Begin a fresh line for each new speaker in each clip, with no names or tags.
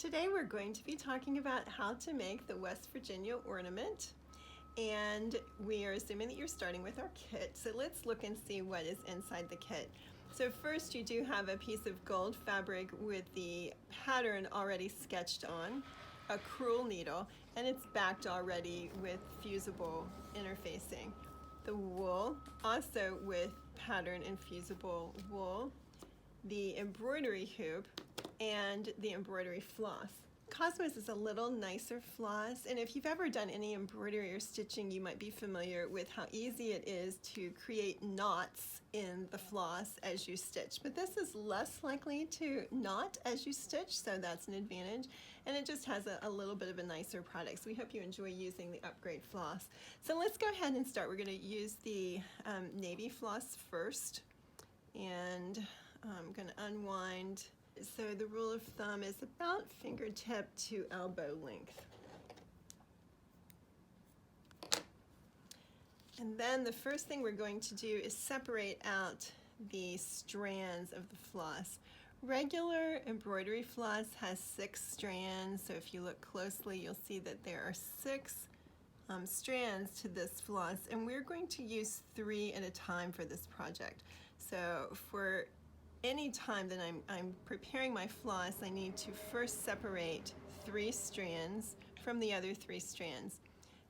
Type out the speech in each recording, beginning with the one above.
Today we're going to be talking about how to make the West Virginia ornament, and we are assuming that you're starting with our kit. So let's look and see what is inside the kit. So first, you do have a piece of gold fabric with the pattern already sketched on, a crewel needle, and it's backed already with fusible interfacing. The wool, also with pattern and fusible wool, the embroidery hoop, and the embroidery floss. Cosmos is a little nicer floss, and if you've ever done any embroidery or stitching, you might be familiar with how easy it is to create knots in the floss as you stitch. But this is less likely to knot as you stitch, so that's an advantage, and it just has a little bit of a nicer product. So we hope you enjoy using the upgrade floss. So let's go ahead and start. We're going to use the navy floss first, and I'm going to unwind. So the rule of thumb is about fingertip to elbow length. And then the first thing we're going to do is separate out the strands of the floss. Regular embroidery floss has 6 strands, so if you look closely you'll see that there are 6 strands to this floss, and we're going to use 3 at a time for this project. So for any time that I'm preparing my floss, I need to first separate 3 strands from the other 3 strands.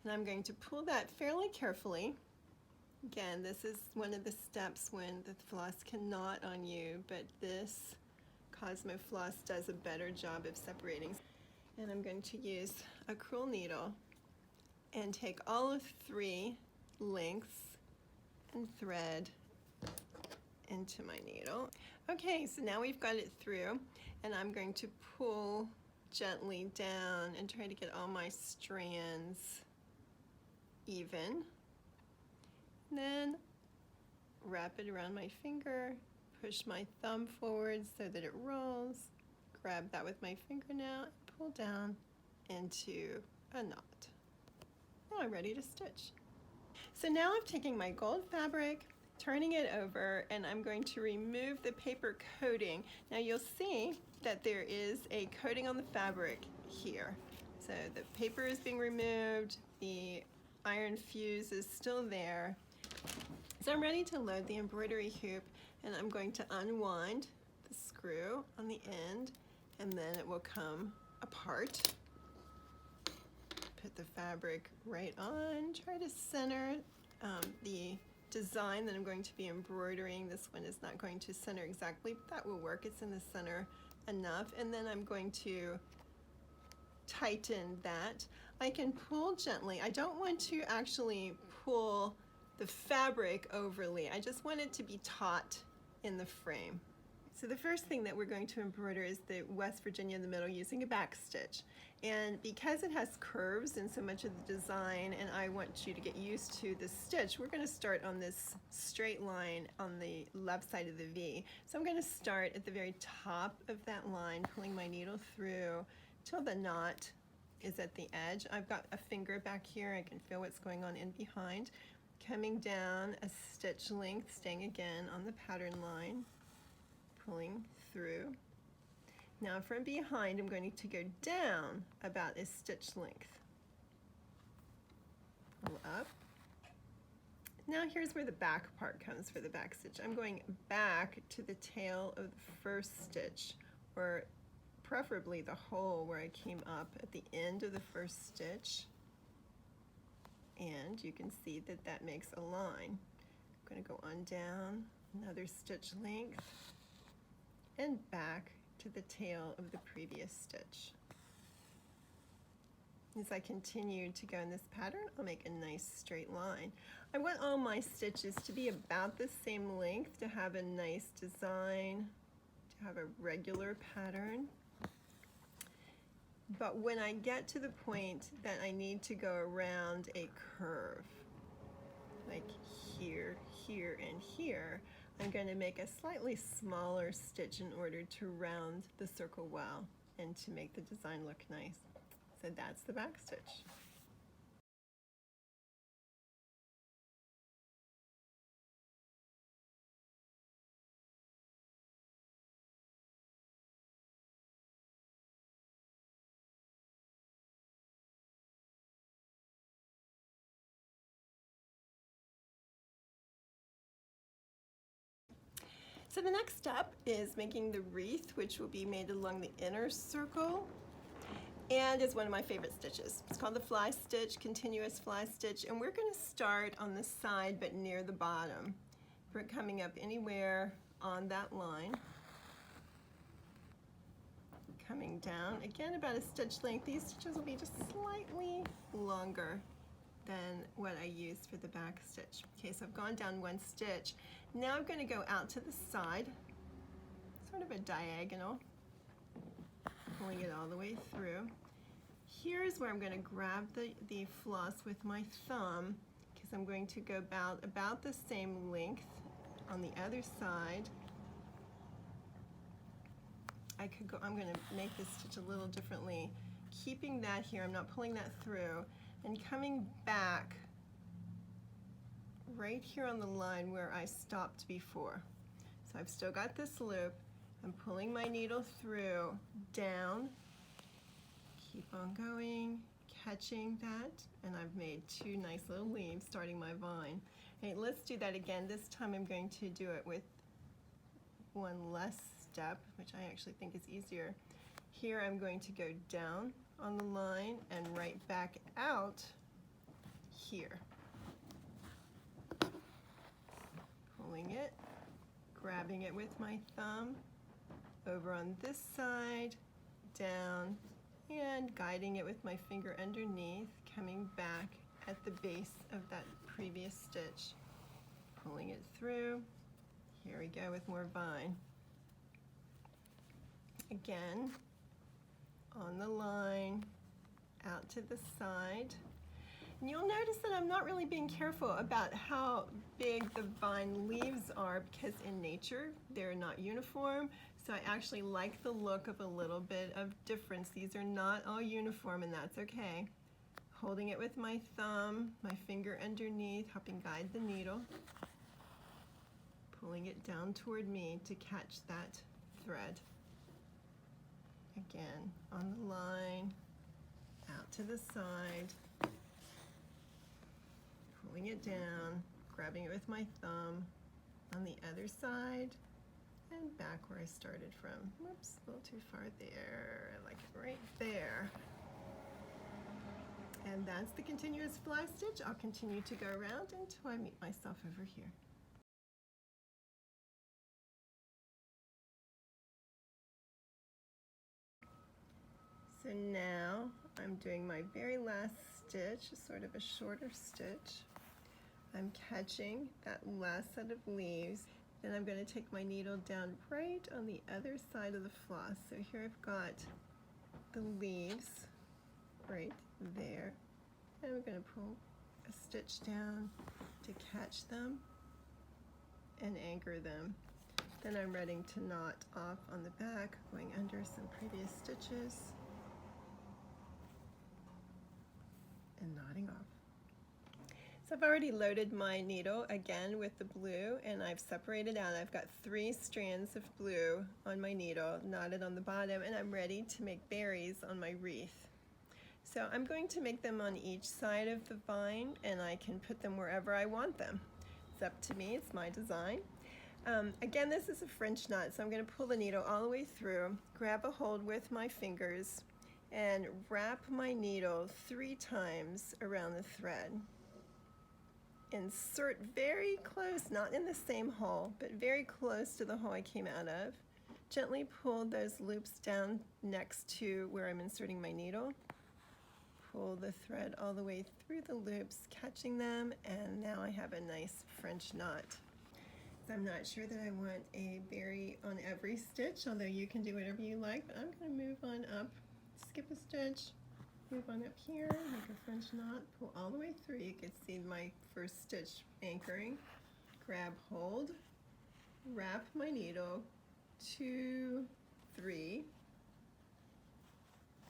And I'm going to pull that fairly carefully. Again, this is one of the steps when the floss can knot on you, but this Cosmo floss does a better job of separating. And I'm going to use a crewel needle and take all of 3 lengths and thread into my needle. Okay, so now we've got it through, and I'm going to pull gently down and try to get all my strands even. Then wrap it around my finger, push my thumb forward so that it rolls, grab that with my finger now, and pull down into a knot. Now I'm ready to stitch. So now I'm taking my gold fabric, turning it over, and I'm going to remove the paper coating. Now you'll see that there is a coating on the fabric here. So the paper is being removed, the iron fuse is still there. So I'm ready to load the embroidery hoop, and I'm going to unwind the screw on the end, and then it will come apart. Put the fabric right on, try to center the design that I'm going to be embroidering. This one is not going to center exactly, but that will work. It's in the center enough. And then I'm going to tighten that. I can pull gently. I don't want to actually pull the fabric overly. I just want it to be taut in the frame. So the first thing that we're going to embroider is the West Virginia in the middle using a back stitch. And because it has curves in so much of the design, and I want you to get used to the stitch, we're going to start on this straight line on the left side of the V. So I'm going to start at the very top of that line, pulling my needle through till the knot is at the edge. I've got a finger back here. I can feel what's going on in behind. Coming down a stitch length, staying again on the pattern line, pulling through. Now from behind, I'm going to go down about a stitch length. Pull up. Now here's where the back part comes for the back stitch. I'm going back to the tail of the first stitch, or preferably the hole where I came up at the end of the first stitch. And you can see that that makes a line. I'm going to go on down another stitch length and back to the tail of the previous stitch. As I continue to go in this pattern, I'll make a nice straight line. I want all my stitches to be about the same length to have a nice design, to have a regular pattern. But when I get to the point that I need to go around a curve, like here, here, and here, I'm going to make a slightly smaller stitch in order to round the circle well and to make the design look nice. So that's the back stitch. So the next step is making the wreath, which will be made along the inner circle, and is one of my favorite stitches. It's called the fly stitch, continuous fly stitch, and we're going to start on the side but near the bottom. We're coming up anywhere on that line, coming down again about a stitch length. These stitches will be just slightly longer than what I used for the back stitch. Okay, so I've gone down one stitch. Now I'm going to go out to the side, sort of a diagonal, pulling it all the way through. Here's where I'm going to grab the floss with my thumb, because I'm going to go about the same length on the other side. I'm going to make this stitch a little differently, keeping that here. I'm not pulling that through, and coming back right here on the line where I stopped before. So I've still got this loop. I'm pulling my needle through, down, keep on going, catching that, and I've made two nice little leaves starting my vine. Okay, let's do that again. This time I'm going to do it with one less step, which I actually think is easier. Here I'm going to go down on the line and right back out here. Pulling it, grabbing it with my thumb, over on this side, down, and guiding it with my finger underneath, coming back at the base of that previous stitch, pulling it through. Here we go with more vine. Again, on the line, out to the side. And you'll notice that I'm not really being careful about how big the vine leaves are, because in nature they're not uniform. So I actually like the look of a little bit of difference. These are not all uniform, and that's okay. Holding it with my thumb, my finger underneath, helping guide the needle. Pulling it down toward me to catch that thread. Again, on the line, out to the side, pulling it down, grabbing it with my thumb on the other side, and back where I started from. Whoops, a little too far there. I like it right there. And that's the continuous fly stitch. I'll continue to go around until I meet myself over here. So now I'm doing my very last stitch, sort of a shorter stitch. I'm catching that last set of leaves. Then I'm going to take my needle down right on the other side of the floss. So here I've got the leaves right there. And I'm going to pull a stitch down to catch them and anchor them. Then I'm ready to knot off on the back, going under some previous stitches and knotting off. So I've already loaded my needle again with the blue, and I've separated out. I've got 3 strands of blue on my needle, knotted on the bottom, and I'm ready to make berries on my wreath. So I'm going to make them on each side of the vine, and I can put them wherever I want them. It's up to me, it's my design. Again, this is a French knot, so I'm going to pull the needle all the way through, grab a hold with my fingers, and wrap my needle 3 times around the thread. Insert very close, not in the same hole, but very close to the hole I came out of. Gently pull those loops down next to where I'm inserting my needle. Pull the thread all the way through the loops, catching them, and now I have a nice French knot. So I'm not sure that I want a berry on every stitch, although you can do whatever you like, but I'm going to move on up, skip a stitch, move on up here, make a French knot, pull all the way through. You can see my first stitch anchoring, grab hold, wrap my needle, 2, 3,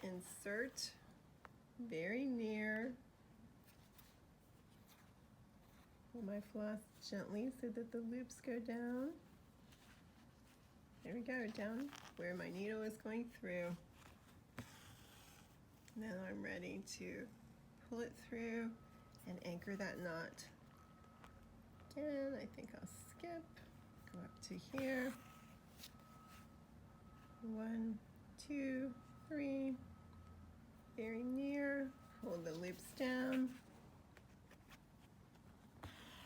insert very near, pull my floss gently so that the loops go down. There we go, down where my needle is going through. Now I'm ready to pull it through and anchor that knot. Again, I think I'll skip, Go up to here. 1, 2, 3. Very near. Pull the loops down.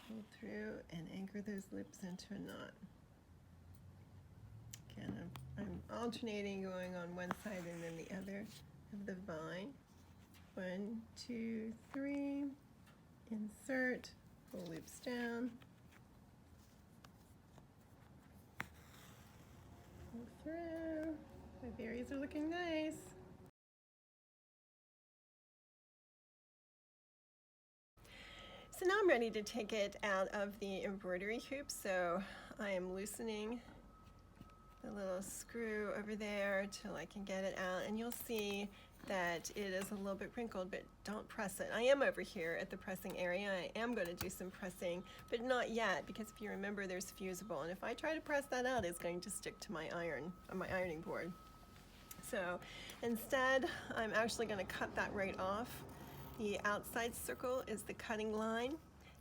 Pull through and anchor those loops into a knot. Again, I'm alternating, going on one side and then the other of the vine. 1, 2, 3. Insert. Pull loops down. Pull through. My berries are looking nice. So now I'm ready to take it out of the embroidery hoop. So I am loosening the little screw over there till I can get it out, and you'll see that it is a little bit wrinkled, but don't press it. I am over here at the pressing area. I am going to do some pressing, but not yet, because if you remember, there's fusible, and if I try to press that out, it's going to stick to my iron on my ironing board. So instead, I'm actually going to cut that right off. The outside circle is the cutting line,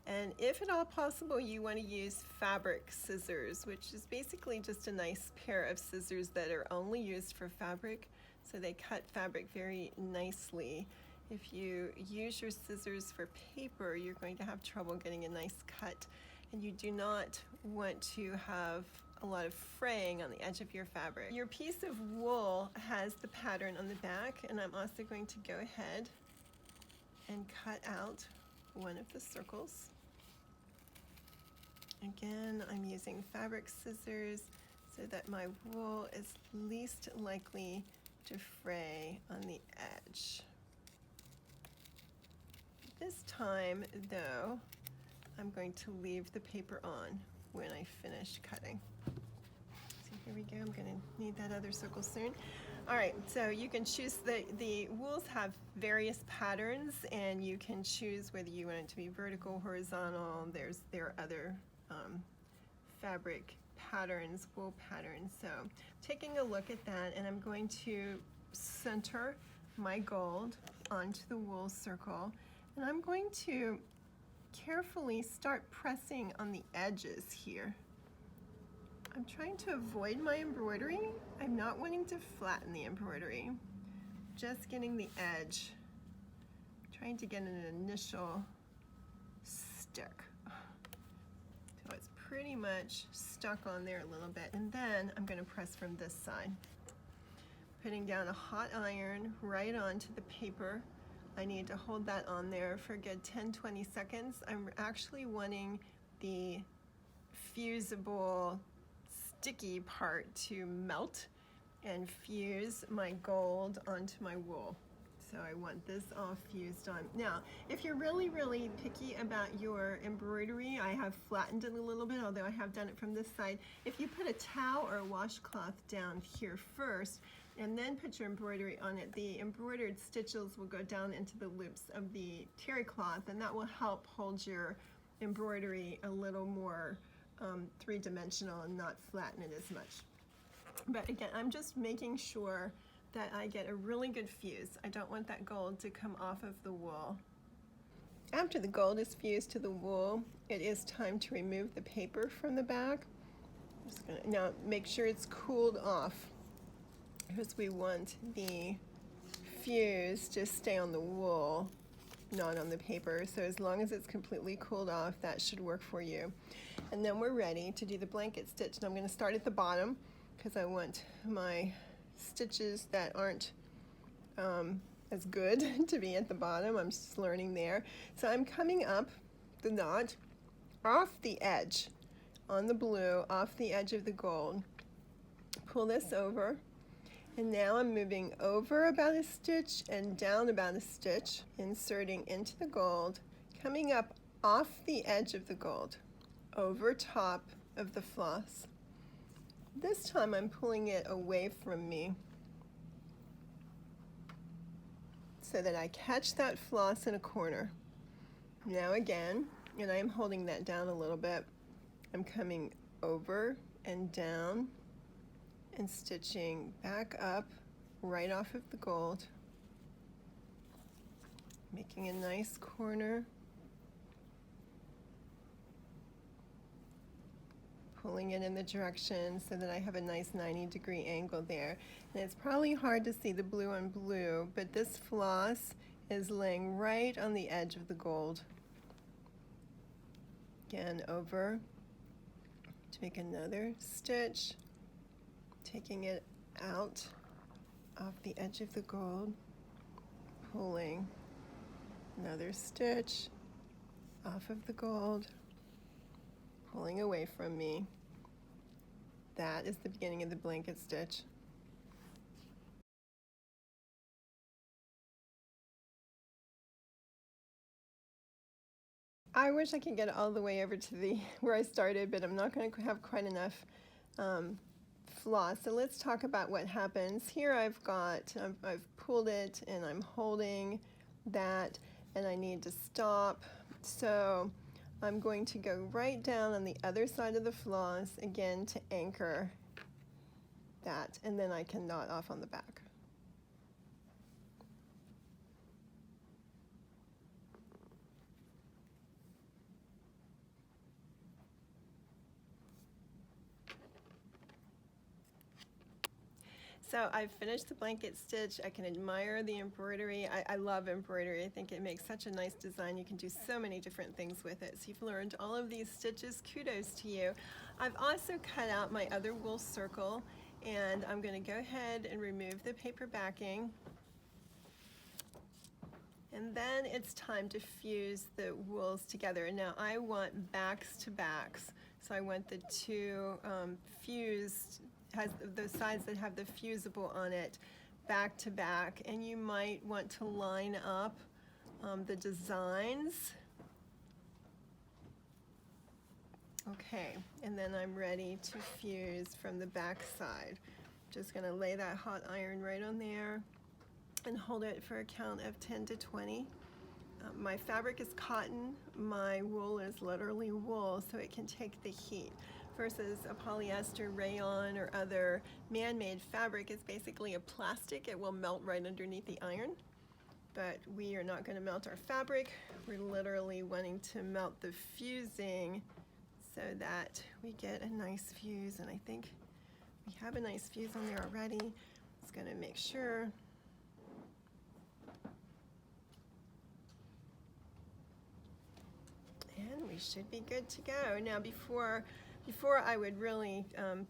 and if at all possible, you want to use fabric scissors, which is basically just a nice pair of scissors that are only used for fabric, so they cut fabric very nicely. If you use your scissors for paper, you're going to have trouble getting a nice cut, and you do not want to have a lot of fraying on the edge of your fabric. Your piece of wool has the pattern on the back, and I'm also going to go ahead and cut out one of the circles. Again, I'm using fabric scissors so that my wool is least likely to fray on the edge. This time, though, I'm going to leave the paper on when I finish cutting. So here we go. I'm going to need that other circle soon. All right, so you can choose, the wools have various patterns, and you can choose whether you want it to be vertical, horizontal. There are other fabric patterns, wool patterns. So taking a look at that, and I'm going to center my gold onto the wool circle, and I'm going to carefully start pressing on the edges here. I'm trying to avoid my embroidery. I'm not wanting to flatten the embroidery, just getting the edge, trying to get an initial stick. So it's pretty much stuck on there a little bit, and then I'm going to press from this side. Putting down a hot iron right onto the paper. I need to hold that on there for a good 10-20 seconds. I'm actually wanting the fusible sticky part to melt and fuse my gold onto my wool. So I want this all fused on. Now, if you're really, really picky about your embroidery, I have flattened it a little bit, although I have done it from this side. If you put a towel or a washcloth down here first, and then put your embroidery on it, the embroidered stitches will go down into the loops of the terry cloth, and that will help hold your embroidery a little more three-dimensional and not flatten it as much. But again, I'm just making sure that I get a really good fuse. I don't want that gold to come off of the wool. After the gold is fused to the wool, it is time to remove the paper from the back. Now make sure it's cooled off, because we want the fuse to stay on the wool, not on the paper. So as long as it's completely cooled off, that should work for you. And then we're ready to do the blanket stitch. And I'm going to start at the bottom, because I want my stitches that aren't as good to be at the bottom. I'm just learning there. So I'm coming up the knot off the edge on the blue, off the edge of the gold. Pull this over, and now I'm moving over about a stitch and down about a stitch, inserting into the gold, coming up off the edge of the gold, over top of the floss. This time I'm pulling it away from me so that I catch that floss in a corner. Now again, and I'm holding that down a little bit, I'm coming over and down and stitching back up right off of the gold, making a nice corner, pulling it in the direction so that I have a nice 90-degree angle there. And it's probably hard to see the blue on blue, but this floss is laying right on the edge of the gold. Again, over to make another stitch, taking it out off the edge of the gold, pulling another stitch off of the gold, pulling away from me. That is the beginning of the blanket stitch. I wish I could get all the way over to where I started, but I'm not going to have quite enough floss. So let's talk about what happens. Here I've pulled it and I'm holding that, and I need to stop. So I'm going to go right down on the other side of the floss again to anchor that, and then I can knot off on the back. So I've finished the blanket stitch. I can admire the embroidery. I love embroidery. I think it makes such a nice design. You can do so many different things with it. So you've learned all of these stitches. Kudos to you. I've also cut out my other wool circle, and I'm going to go ahead and remove the paper backing. And then it's time to fuse the wools together. Now I want backs to backs. So I want the two fused, has the sides that have the fusible on it, back to back. And you might want to line up the designs. Okay, and then I'm ready to fuse from the back side. Just gonna lay that hot iron right on there and hold it for a count of 10 to 20. My fabric is cotton, my wool is literally wool, so it can take the heat. Versus a polyester, rayon, or other man-made fabric is basically a plastic. It will melt right underneath the iron. But we are not going to melt our fabric. We're literally wanting to melt the fusing so that we get a nice fuse. And I think we have a nice fuse on there already. Just going to make sure. And we should be good to go. Now before I would really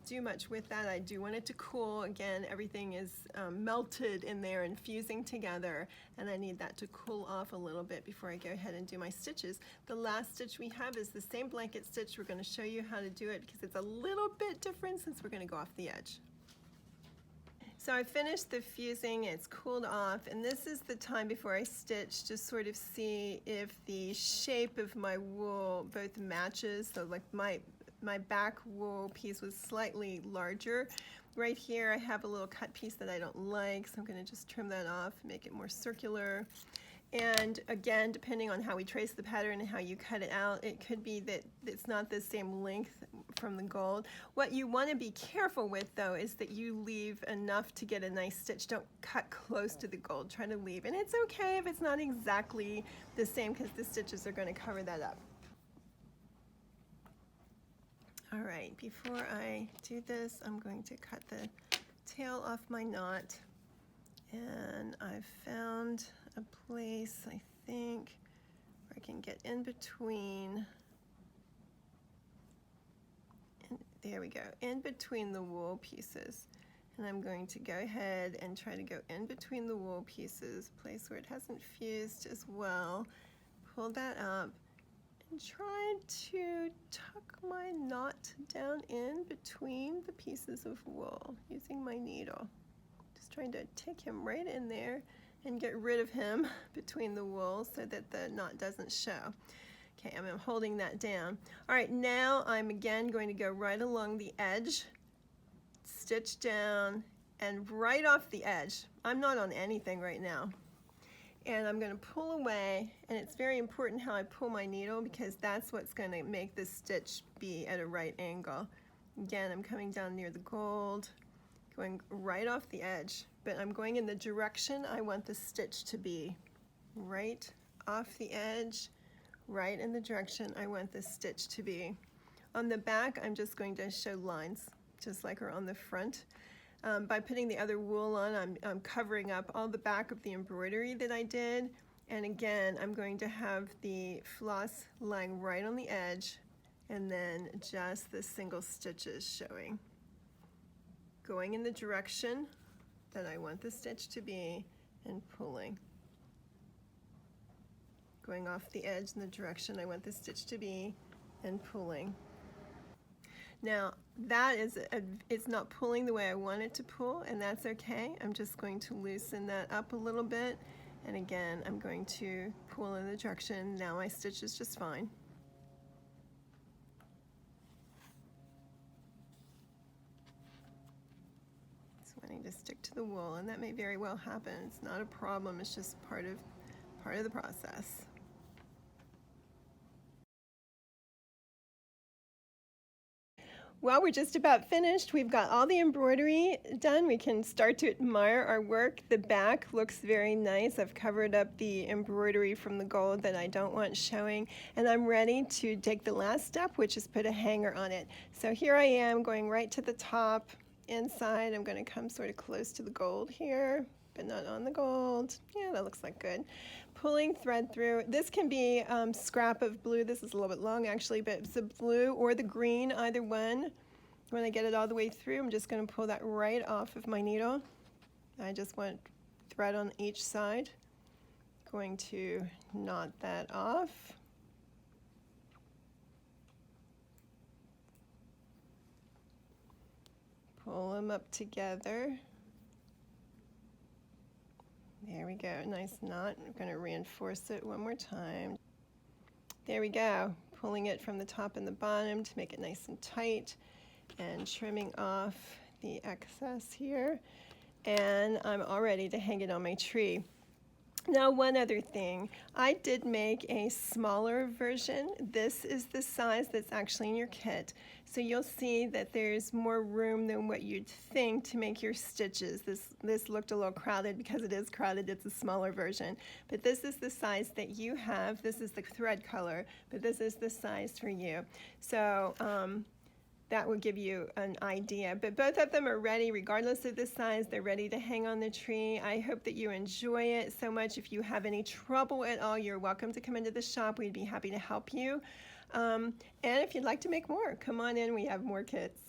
do much with that, I do want it to cool. Again, everything is melted in there and fusing together, and I need that to cool off a little bit before I go ahead and do my stitches. The last stitch we have is the same blanket stitch. We're going to show you how to do it because it's a little bit different since we're going to go off the edge. So I finished the fusing, it's cooled off, and this is the time before I stitch to sort of see if the shape of my wool both matches. So like my back wool piece was slightly larger. Right here I have a little cut piece that I don't like, so I'm going to just trim that off, make it more circular. And again, depending on how we trace the pattern and how you cut it out, it could be that it's not the same length from the gold. What you want to be careful with though is that you leave enough to get a nice stitch. Don't cut close to the gold, try to leave. And it's okay if it's not exactly the same because the stitches are going to cover that up. All right, before I do this, I'm going to cut the tail off my knot. And I've found a place, I think, where I can get in between, and there we go, in between the wool pieces. And I'm going to go ahead and try to go in between the wool pieces, place where it hasn't fused as well, pull that up, and try to tuck my knot down in between the pieces of wool using my needle. Just trying to take him right in there and get rid of him between the wool so that the knot doesn't show. Okay, I'm holding that down. All right, now I'm again going to go right along the edge, stitch down, and right off the edge. I'm not on anything right now. And I'm going to pull away, and it's very important how I pull my needle because that's what's going to make this stitch be at a right angle. Again, I'm coming down near the gold, going right off the edge, but I'm going in the direction I want the stitch to be. Right off the edge, right in the direction I want the stitch to be. On the back, I'm just going to show lines, just like are on the front. By putting the other wool on, I'm covering up all the back of the embroidery that I did. And again, I'm going to have the floss lying right on the edge, and then just the single stitches showing, going in the direction that I want the stitch to be, and pulling. Going off the edge in the direction I want the stitch to be, and pulling. Now that is, it's not pulling the way I want it to pull, and that's okay. I'm just going to loosen that up a little bit, and again I'm going to pull in the direction. Now my stitch is just fine. It's wanting to stick to the wool, and that may very well happen. It's not a problem, it's just part of the process. Well, we're just about finished. We've got all the embroidery done. We can start to admire our work. The back looks very nice. I've covered up the embroidery from the gold that I don't want showing, and I'm ready to take the last step, which is put a hanger on it. So here I am going right to the top. Inside, I'm going to come sort of close to the gold here, but not on the gold. Yeah, that looks like good. Pulling thread through. This can be scrap of blue. This is a little bit long actually, but it's the blue or the green, either one. When I get it all the way through, I'm just going to pull that right off of my needle. I just want thread on each side. Going to knot that off. Pull them up together. There we go, nice knot. I'm going to reinforce it one more time. There we go, pulling it from the top and the bottom to make it nice and tight, and trimming off the excess here. And I'm all ready to hang it on my tree. Now, one other thing, I did make a smaller version. This is the size that's actually in your kit. So you'll see that there's more room than what you'd think to make your stitches. This looked a little crowded. Because it is crowded, it's a smaller version. But this is the size that you have. This is the thread color, but this is the size for you. So that will give you an idea. But both of them are ready regardless of the size. They're ready to hang on the tree. I hope that you enjoy it so much. If you have any trouble at all, you're welcome to come into the shop. We'd be happy to help you. And if you'd like to make more, come on in. We have more kits.